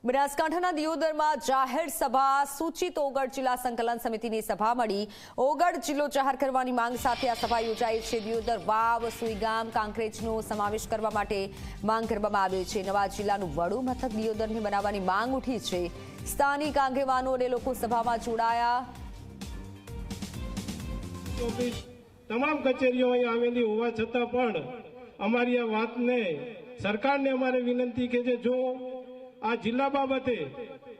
બનાસકાંઠાના દિયોદરમાં જાહેર સભા સૂચિત ઓગળ જિલ્લા સંકલન સમિતિની સભા મળી ઓગળ જિલ્લો જાહેર કરવાની માંગ સાથે આ સભા યોજાઈ છે। દિયોદર વાવ સુઈગામ કાંકરેજનો સમાવેશ કરવા માટે માંગ કરવામાં આવી છે। નવા જિલ્લાનું વડુ મથક દિયોદરને બનાવવાની માંગ ઉઠી છે। સ્થાનિક આગેવાનો અને લોકો સભામાં જોડાયા। તમામ કચેરીઓ અહીં આવેલી હોવા છતાં પણ અમારી આ વાતને સરકારને અમારે વિનંતી કે જો આ જિલ્લા બાબતે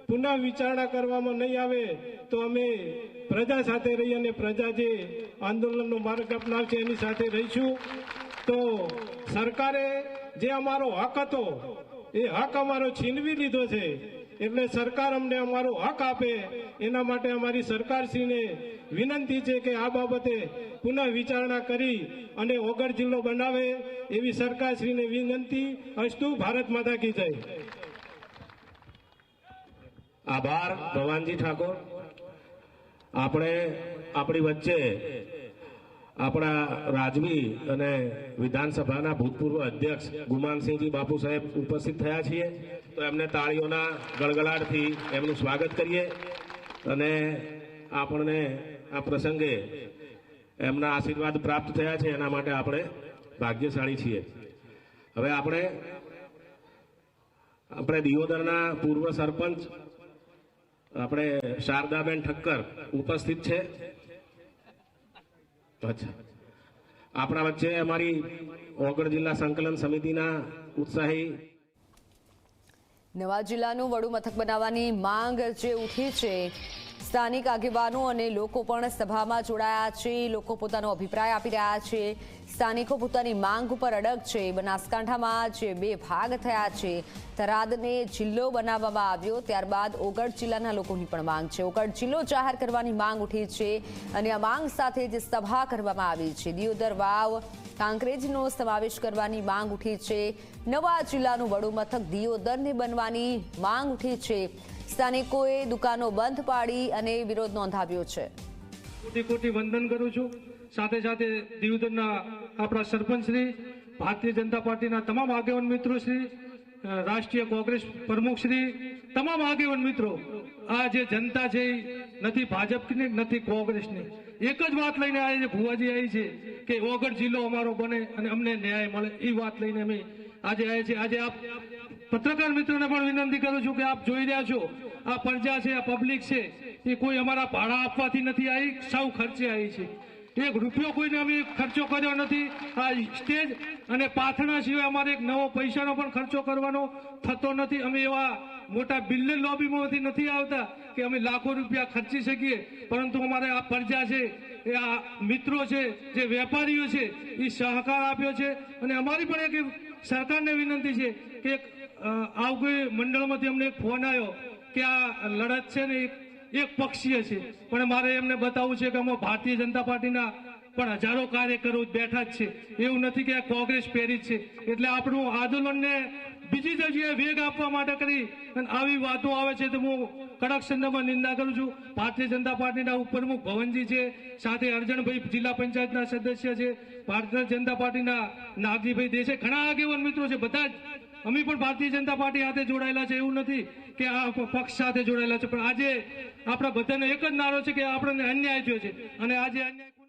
પુનઃ વિચારણા કરવામાં નહીં આવે તો અમે પ્રજા સાથે રહી અને પ્રજા જે આંદોલનનો માર્ગ અપનાવશે એની સાથે રહીશું। તો સરકારે જે અમારો હક હતો એ હક અમારો છીનવી લીધો છે, એટલે સરકાર અમને અમારો હક આપે એના માટે અમારી સરકારશ્રીને વિનંતી છે કે આ બાબતે પુનઃ વિચારણા કરી અને ઓગળ જિલ્લો બનાવે એવી સરકારશ્રીને વિનંતી। અસ્તુ ભારત માતા કી જય। આભાર ભવાનજી ઠાકોર। આપણે આપણી વચ્ચે આપણા રાજવી અને વિધાનસભાના ભૂતપૂર્વ અધ્યક્ષ ગુમાનસિંહજી બાપુ સાહેબ ઉપસ્થિત થયા છીએ, તો એમને તાળીઓના ગળગળાટથી એમનું સ્વાગત કરીએ અને આપણને આ પ્રસંગે એમના આશીર્વાદ પ્રાપ્ત થયા છે એના માટે આપણે ભાગ્યશાળી છીએ। હવે આપણે દિયોદરના પૂર્વ સરપંચ આપણે શારદાબેન ઠક્કર ઉપસ્થિત છે। અચ્છા, આપણા વચ્ચે અમારી ઓગળ જિલ્લા સંકલન સમિતિના ઉત્સાહી નવા જિલ્લાનું વડુ મથક બનાવવાની માંગ જે ઉઠી છે, સ્થાનિક આગેવાનો અને લોકો પણ સભામાં જોડાયા છે। લોકો પોતાનો અભિપ્રાય આપી રહ્યા છે। સ્થાનિકો પોતાની માંગ ઉપર અડગ છે। બનાસકાંઠામાં જે બે ભાગ થયા છે, થરાદને જિલ્લો બનાવવામાં આવ્યો, ત્યારબાદ ઓગળ જિલ્લાના લોકોની પણ માંગ છે। ઓગળ જિલ્લો જાહેર કરવાની માંગ ઉઠી છે અને આ માંગ સાથે જ સભા કરવામાં આવી છે। દિયોદર વાવ કાંકરેજનો સમાવેશ કરવાની માંગ ઉઠી છે। નવા જિલ્લાનું વડુ મથક દિયોદરને બનવાની માંગ ઉઠી છે। સ્થાનિકોએ દુકાનો બંધ પાડી અને વિરોધ નોંધાવ્યો છે। કોટી કોટી વંદન કરું છું। સાથે સાથે દિયોદરના આપણા સરપંચ શ્રી, ભારતીય જનતા પાર્ટીના તમામ આગેવાન મિત્રો શ્રી, રાષ્ટ્રીય કોંગ્રેસ પ્રમુખ શ્રી, તમામ આગેવાન મિત્રો, આ જે જનતા છે નથી ભાજપની નથી કોંગ્રેસની, એક જ વાત લઈને આવી છે, ભુવાજી આવી છે કે ઓગળ જિલ્લો અમારો બને અને અમને ન્યાય મળે, એ વાત લઈને અમે આજે આવ્યા છીએ। આજે આપ પત્રકાર મિત્રોને પણ વિનંતી કરું છું કે આપ જોઈ રહ્યા છો, આ પ્રજા છે, આ પબ્લિક છે, એ કોઈ અમારા ભાડા આપવાથી નથી આવી, સૌ ખર્ચે આવી છે। એક રૂપિયો કોઈને અમે ખર્ચો કર્યો નથી। આ સ્ટેજ અને પાથરણા સિવાય અમારે એક નવો પૈસાનો પણ ખર્ચો કરવાનો થતો નથી। અમે એવા મોટા બિલ્ડર લોબીમાંથી નથી આવતા કે અમે લાખો રૂપિયા ખર્ચી શકીએ, પરંતુ અમારે આ પ્રજા છે, એ આ મિત્રો છે, જે વેપારીઓ છે, એ સહકાર આપ્યો છે। અને અમારી પણ એક સરકારને વિનંતી છે કે આવકવેરી મંડળમાંથી અમને એક ફોન આવ્યો કે આ લડત છે ને એક પક્ષીય છે, પણ મારે એમને બતાવવું છે કે અમે ભારતીય જનતા પાર્ટીના પણ હજારો કાર્યકરો બેઠા જ છે, એવું નથી કે આ કોંગ્રેસ પ્રેરિત છે। એટલે આપણું આંદોલનને બીજી જગ્યાએ વેગ આપવા માટે કરી અને આવી વાતો આવે છે તો હું કડક શબ્દમાં નિંદા કરું છું। ભારતીય જનતા પાર્ટીના ઉપપ્રમુખ ભવનજી છે, સાથે અરજણભાઈ જિલ્લા પંચાયતના સદસ્ય છે, ભારતીય જનતા પાર્ટીના નાગજીભાઈ દેસાઈ, ઘણા આગેવાન મિત્રો છે, બધા જ અમે પણ ભારતીય જનતા પાર્ટી સાથે જોડાયેલા છે, એવું નથી કે આ પક્ષ સાથે જોડાયેલા છે, પણ આજે આપણા બધાનો એક જ નારો છે કે આપણને અન્યાય થયો છે અને આજે અન્યાય